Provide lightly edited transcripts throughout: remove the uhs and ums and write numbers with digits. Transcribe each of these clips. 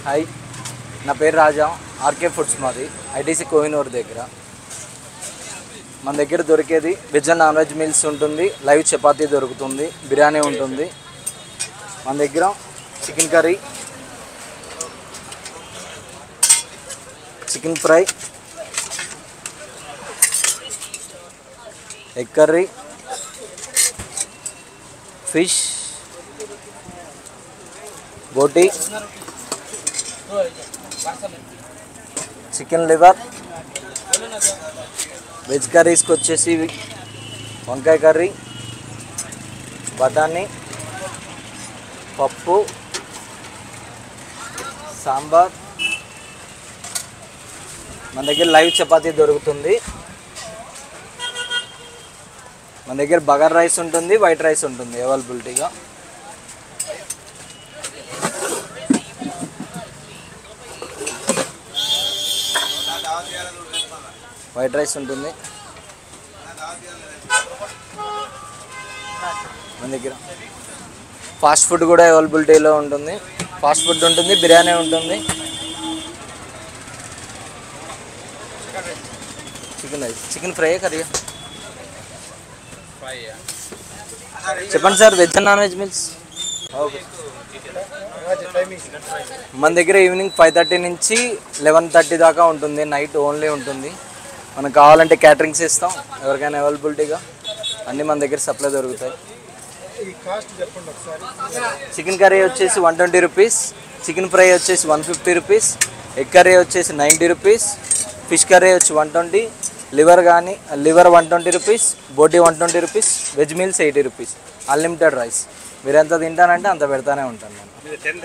Hi, నా పేరు Raja. RK foods మాది, ఐటీసీ కోహినూర్ దగ్గర. మన దగ్గర దొరికేది veg and non veg meals ఉంటుంది, లైవ్ చపాతీ దొరుకుతుంది, బిర్యానీ ఉంటుంది. మన దగ్గర chicken curry, chicken fry, egg curry, fish, boti, chicken liver, veg కర్రీస్కి వచ్చేసి వంకాయ కర్రీ, బఠానీ, పప్పు, సాంబార్. మన దగ్గర లైవ్ చపాతీ దొరుకుతుంది. మన దగ్గర బగార్ రైస్ ఉంటుంది, వైట్ రైస్ ఉంటుంది అవైలబిలిటీగా. వైట్ రైస్ ఉంటుంది మన దగ్గర. ఫాస్ట్ ఫుడ్ కూడా అవైలబిలిటీలో ఉంటుంది. ఫాస్ట్ ఫుడ్ ఉంటుంది, బిర్యానీ ఉంటుంది. Chicken rice, chicken fry curry. చెప్పండి sir, veg and non veg meals. Okay, మన దగ్గర ఈవినింగ్ 5:30 నుంచి 11:30 దాకా ఉంటుంది. నైట్ ఓన్లీ ఉంటుంది. మనకు కావాలంటే క్యాటరింగ్స్ ఇస్తాం, ఎవరికైనా అవైలబిలిటీగా అన్నీ మన దగ్గర సప్లై దొరుకుతాయి. చికెన్ కర్రీ వచ్చేసి 120 రూపీస్, చికెన్ ఫ్రై వచ్చేసి 150 రూపీస్, ఎగ్ కర్రీ వచ్చేసి 90 రూపీస్, ఫిష్ కర్రీ వచ్చి 120, liver 120 rupees, boti 120 rupees, veg meals 80 rupees. Unlimited rice. మీరు ఎంత తింటానంటే అంత పెడతానే ఉంటాను నేను. ఇస్తాను.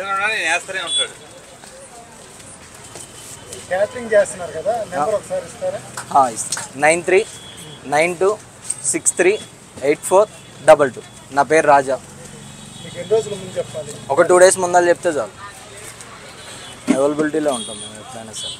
9392638422. నా పేరు రాజా. ఒక 2 డేస్ ముందర చెప్తే చాలు, అవైలబిలిటీలో ఉంటాం మేము ఎప్పుడైనా సరే.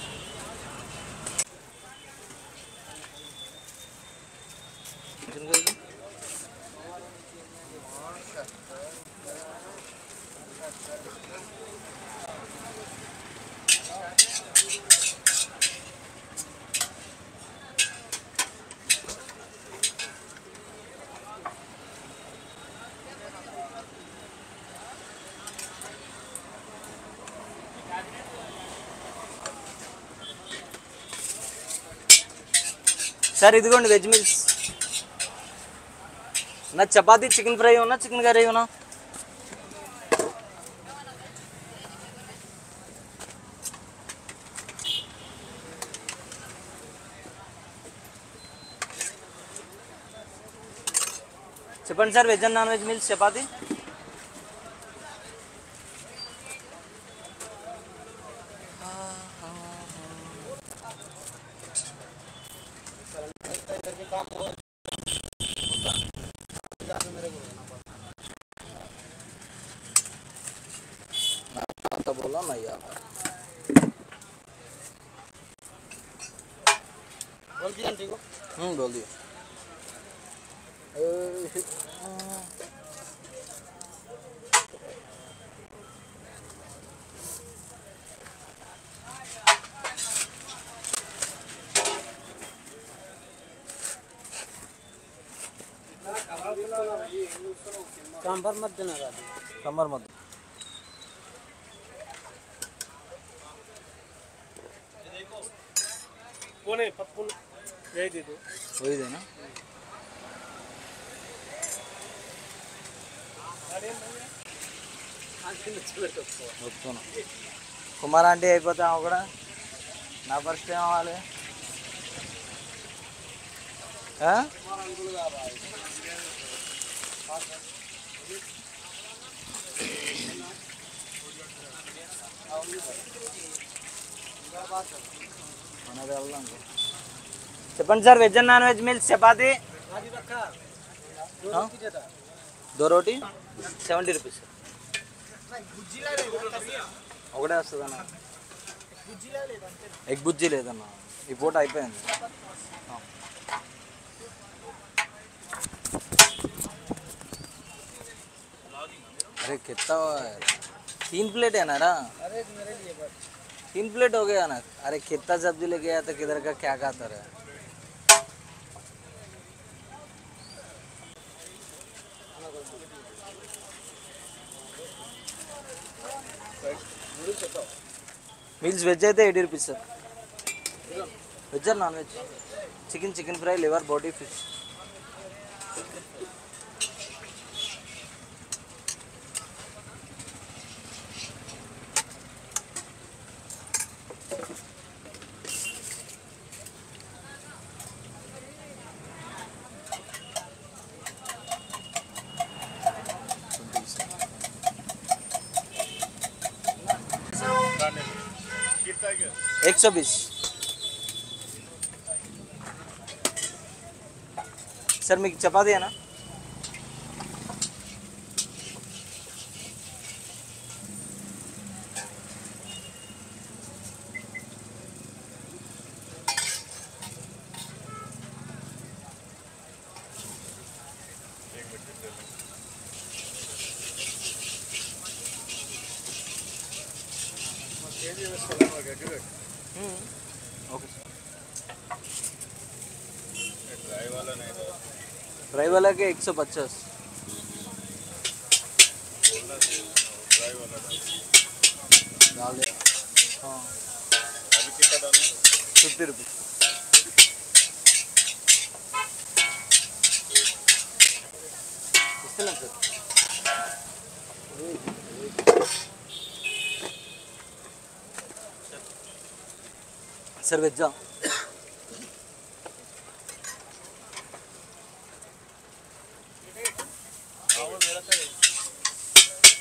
సార్ ఇదిగోండి వెజ్ మీల్స్. నా చపాతీ, చికెన్ ఫ్రై ఉన్నా, చికెన్ కర్రీ ఉన్నా. చెప్పండి sir, veg and non veg meals chapati. बोला ना यार, बोल दिया ठीक हो? बोल दिया. सांबर मत देना, सांबर मत. कोने पप्पू यही दे दो, वही देना. కుమార్ అంటే అయిపోతాం కూడా. నా పరిస్థితి ఏమవ్వాలి? చెప్పండి sir, veg and non veg meals chapati 2 roti 70 rupees. ఒకటే వస్తుంది అన్న. ఎగ్ బుజ్జి లేదన్న, ఈ పూట అయిపోయింది. अरे कितना तीन प्लेट है ना रा? 3 प्लेट हो गया ना। अरे कितना सब्जी लेके आया था, किधर का क्या खाता रहा? మీల్స్ వెజ్ అయితే 80 rupees sir. Veg or non veg? Chicken fry, liver, boti, fish. एक 120 सर. మీకు చపాతీ అనా? ओके. ड्राई वाला के 150. डाल दे. हाँ 50 रुपीज़. इतना सर. सर वेज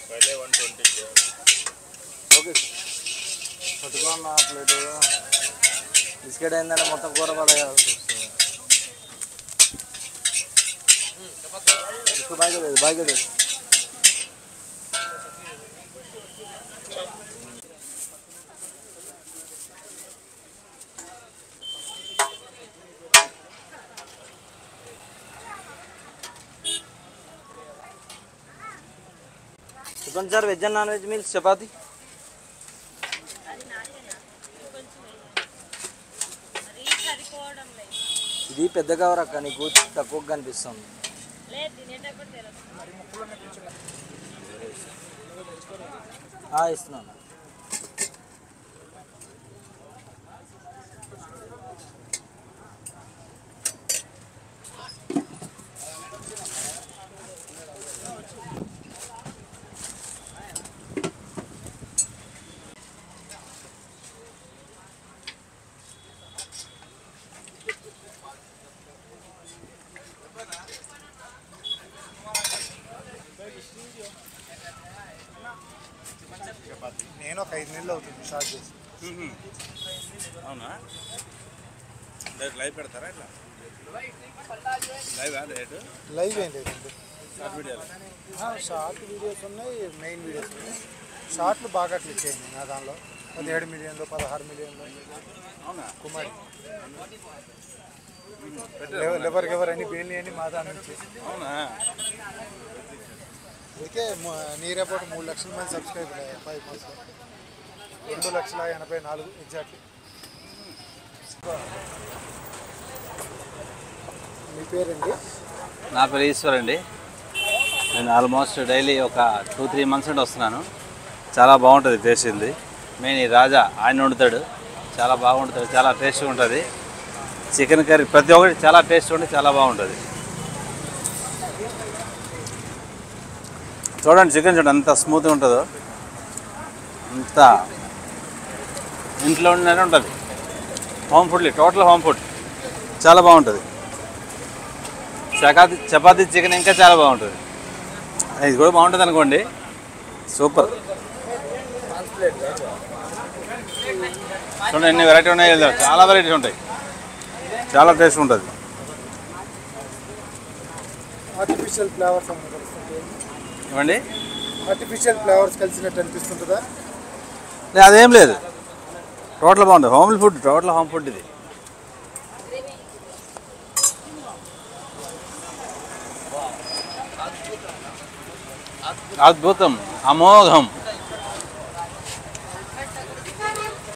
पहले 120 ఓకే సార్. పట్టుకున్న ప్లేట్ బిస్కెట్ అయిందంటే మొత్తం కూర పడేయాల్సి వస్తుంది. బాగా లేదు. చెప్పండి sir. Veg and non veg meals chapati. ఇది పెద్ద కవర్ అక్క, నీకు తక్కువగా కనిపిస్తుంది. ఇస్తున్నాను. నేను ఒక 5 నెలలు అవుతుంది స్టార్ట్ చేసి. అవునా? లైవ్ పెడతారా? ఇట్లా లైవ్ ఏం లేదండి. షార్ట్ వీడియోలు. షార్ట్ వీడియోస్ ఉన్నాయి, మెయిన్ వీడియోస్ ఉన్నాయి. షార్ట్లు బాగా క్లిక్ అయింది నా దానిలో. 17 మిలియన్లు, 16 మిలియన్లు. అవునా? కుమారి ఎవరని బేలి అని మా దాని నుంచి. అవునా? అందుకే నియర్ అబౌట్ 3 లక్షల మంది సబ్స్క్రైబర్ అయ్యారు 5 మంత్స్లో. 2,84,000 ఎగ్జాక్ట్లీ. మీ పేరండి? నా పేరు ఈశ్వర్ అండి. నేను ఆల్మోస్ట్ డైలీ ఒక 2-3 మంత్స్ నుండి వస్తున్నాను. చాలా బాగుంటుంది టేస్ట్. ఇది మెయిన్ ఈ రాజా ఆయన వండుతాడు, చాలా బాగుంటుంది, చాలా టేస్ట్గా ఉంటుంది. చికెన్ కర్రీ ప్రతి ఒక్కటి చాలా టేస్ట్ ఉండి చాలా బాగుంటుంది. చూడండి చికెన్ చూడండి ఎంత స్మూత్గా ఉంటుందో, అంత ఇంట్లో ఉండినే ఉంటుంది. Home food, total home food, చాలా బాగుంటుంది. చపాతీ చికెన్ ఇంకా చాలా బాగుంటుంది. ఇది కూడా బాగుంటుంది అనుకోండి. సూపర్. చూడండి ఎన్ని వెరైటీ ఉన్నాయి, చాలా వెరైటీస్ ఉంటాయి, చాలా టేస్ట్ ఉంటుంది. ఆర్టిఫిషియల్ ఫ్లేవర్స్ ఇవ్వండి. ఆర్టిఫిషియల్ ఫ్లేవర్స్ కలిసినట్టు అనిపిస్తుంటుందా? అదేం లేదు, టోటల్ బాగుంటుంది. Home food, total home food ఇది. అద్భుతం, అమోఘం.